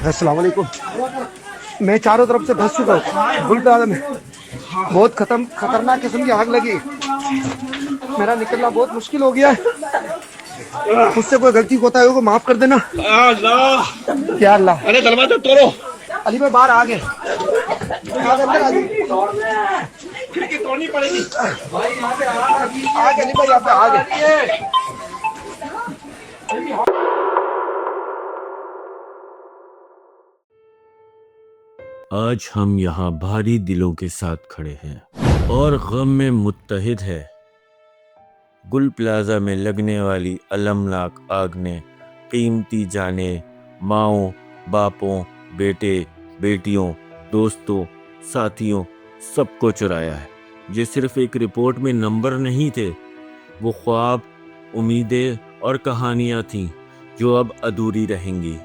अस्सलाम वालेकुम। मैं चारों तरफ से फंस चुका हूँ। गुल प्लाजा में बहुत खतरनाक किस्म की आग लगी। मेरा निकलना बहुत मुश्किल हो गया है। मुझसे कोई गलती होता है को माफ कर देना। अल्लाह। क्या अल्लाह। अरे दरवाजा तोड़ो। अली भाई बाहर आ गए। आप अंदर आ जाइए। खिड़की तोड़नी पड़ेगी। आ गए अली भाई, यहाँ पे आ गए। आज हम यहाँ भारी दिलों के साथ खड़े हैं और गम में मुत्तहिद है। गुल प्लाजा में लगने वाली अलमनाक आग ने कीमती जाने, माओं, बापों, बेटे, बेटियों, दोस्तों, साथियों सबको चुराया है। ये सिर्फ एक रिपोर्ट में नंबर नहीं थे, वो ख्वाब, उम्मीदें और कहानियाँ थीं जो अब अधूरी रहेंगी।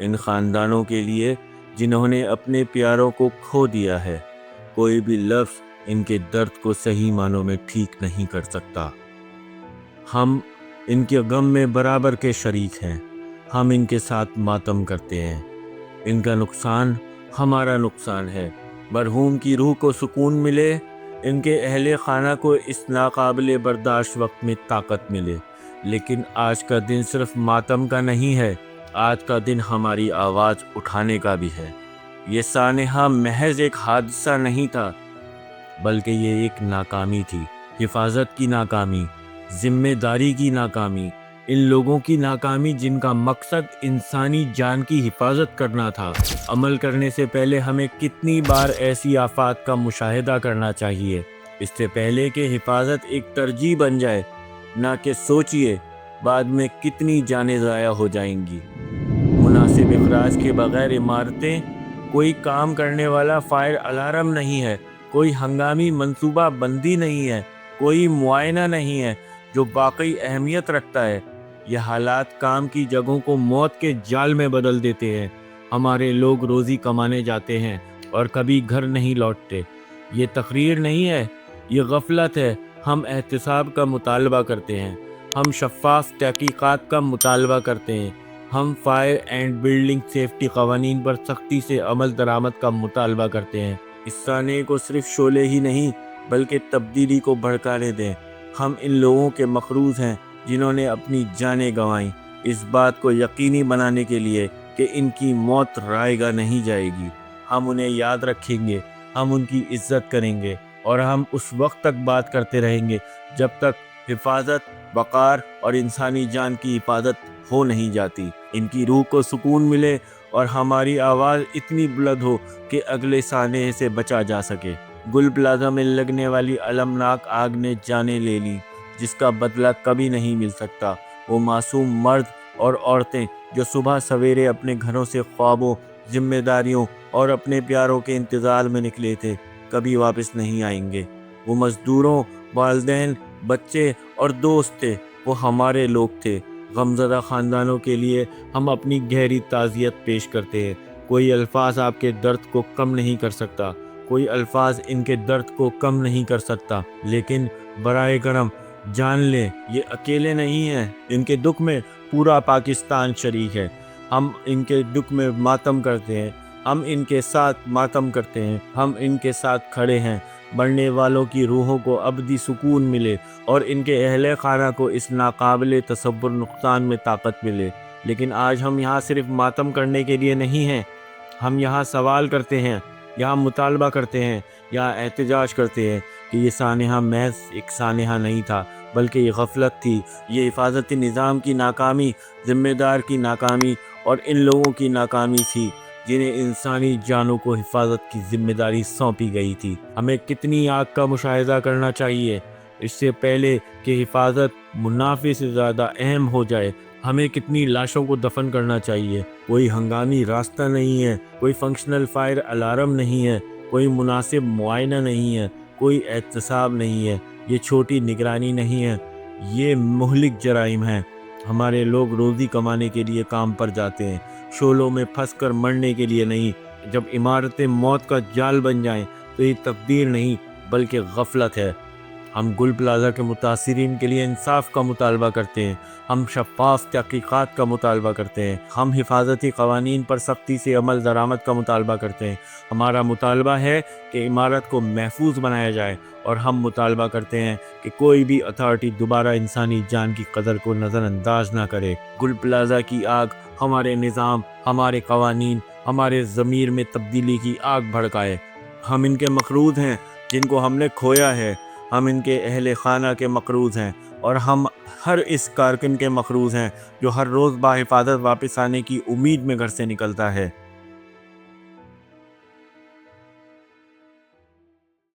इन खानदानों के लिए जिन्होंने अपने प्यारों को खो दिया है, कोई भी लफ्ज़ इनके दर्द को सही मानों में ठीक नहीं कर सकता। हम इनके गम में बराबर के शरीक हैं। हम इनके साथ मातम करते हैं। इनका नुकसान हमारा नुकसान है। मरहूम की रूह को सुकून मिले, इनके अहले खाना को इस नाकाबिले बर्दाश्त वक्त में ताकत मिले। लेकिन आज का दिन सिर्फ मातम का नहीं है, आज का दिन हमारी आवाज़ उठाने का भी है। ये सानेहा महज एक हादसा नहीं था, बल्कि ये एक नाकामी थी। हिफाजत की नाकामी, जिम्मेदारी की नाकामी, इन लोगों की नाकामी जिनका मकसद इंसानी जान की हिफाजत करना था। अमल करने से पहले हमें कितनी बार ऐसी आफात का मुशाहिदा करना चाहिए, इससे पहले कि हिफाजत एक तरजीह बन जाए, ना कि सोचिए बाद में कितनी जानें ज़ाया हो जाएंगी। मुनासिब इखराज के बगैर इमारतें, कोई काम करने वाला फायर अलार्म नहीं है, कोई हंगामी मंसूबा बंदी नहीं है, कोई मुआयना नहीं है जो वाकई अहमियत रखता है। यह हालात काम की जगहों को मौत के जाल में बदल देते हैं। हमारे लोग रोज़ी कमाने जाते हैं और कभी घर नहीं लौटते। ये तकरीर नहीं है, ये गफलत है। हम एहतिसाब का मुतालबा करते हैं, हम शफ़ाफ तहकीकात का मुतालबा करते हैं, हम फायर एंड बिल्डिंग सेफ्टी कवानीन पर सख्ती से अमल दरामद का मुतालबा करते हैं। इस साने को सिर्फ शोले ही नहीं बल्कि तब्दीली को भड़काने दें। हम इन लोगों के मखरूज हैं जिन्होंने अपनी जानें गंवाई, इस बात को यकीनी बनाने के लिए कि इनकी मौत रायगा नहीं जाएगी। हम उन्हें याद रखेंगे, हम उनकी इज्जत करेंगे और हम उस वक्त तक बात करते रहेंगे जब तक हिफाजत, वक़ार और इंसानी जान की हिफाजत हो नहीं जाती। इनकी रूह को सुकून मिले और हमारी आवाज़ इतनी बुलंद हो कि अगले साने से बचा जा सके। गुल प्लाजा में लगने वाली अलमनाक आग ने जानें ले ली, जिसका बदला कभी नहीं मिल सकता। वो मासूम मर्द और औरतें जो सुबह सवेरे अपने घरों से ख्वाबों, जिम्मेदारियों और अपने प्यारों के इंतज़ार में निकले थे, कभी वापस नहीं आएंगे। वो मज़दूरों, वालिदैन, बच्चे और दोस्त थे, वो हमारे लोग थे। गमज़दा ख़ानदानों के लिए हम अपनी गहरी ताज़ियत पेश करते हैं। कोई अल्फाज आपके दर्द को कम नहीं कर सकता, कोई अल्फाज इनके दर्द को कम नहीं कर सकता। लेकिन बराए करम जान लें, ये अकेले नहीं हैं। इनके दुख में पूरा पाकिस्तान शरीक है। हम इनके दुख में मातम करते हैं, हम इनके साथ मातम करते हैं, हम इनके साथ खड़े हैं। मरने वालों की रूहों को अबदी सुकून मिले और इनके अहले खाना को इस नाकाबिले तसव्वुर नुकसान में ताकत मिले। लेकिन आज हम यहाँ सिर्फ मातम करने के लिए नहीं हैं, हम यहाँ सवाल करते हैं, यहाँ मुतालबा करते हैं, यहाँ एहतजाज करते हैं कि ये सानेहा महज एक सानेहा नहीं था, बल्कि ये गफलत थी। ये हिफाजती निज़ाम की नाकामी, ज़िम्मेदार की नाकामी और इन लोगों की नाकामी थी जिन्हें इंसानी जानों को हिफाजत की जिम्मेदारी सौंपी गई थी। हमें कितनी आग का मुशाहिदा करना चाहिए इससे पहले कि हिफाजत मुनाफे से ज़्यादा अहम हो जाए। हमें कितनी लाशों को दफन करना चाहिए। कोई हंगामी रास्ता नहीं है, कोई फंक्शनल फायर अलार्म नहीं है, कोई मुनासिब मुआयना नहीं है, कोई एहतसाब नहीं है। ये छोटी निगरानी नहीं है, ये मुहलिक जराइम है। हमारे लोग रोज़ी कमाने के लिए काम पर जाते हैं, शोलों में फंस कर मरने के लिए नहीं। जब इमारतें मौत का जाल बन जाएं तो ये तकदीर नहीं बल्कि गफलत है। ہم گل پلازا کے متاثرین کے لیے انصاف کا مطالبہ کرتے ہیں، ہم شفاف تحقیقات کا مطالبہ کرتے ہیں، ہم حفاظتی قوانین پر سختی سے عمل درآمد کا مطالبہ کرتے ہیں۔ ہمارا مطالبہ ہے کہ عمارت کو محفوظ بنایا جائے، اور ہم مطالبہ کرتے ہیں کہ کوئی بھی اتھارٹی دوبارہ انسانی جان کی قدر کو نظر انداز نہ کرے۔ گل پلازا کی آگ ہمارے نظام، ہمارے قوانین، ہمارے ضمیر میں تبدیلی کی آگ بھڑکائے۔ ہم ان کے مقروض ہیں جن کو ہم نے کھویا ہے، ہم ان کے اہل خانہ کے مقروض ہیں، اور ہم ہر اس کارکن کے مقروض ہیں جو ہر روز باحفاظت واپس آنے کی امید میں گھر سے نکلتا ہے۔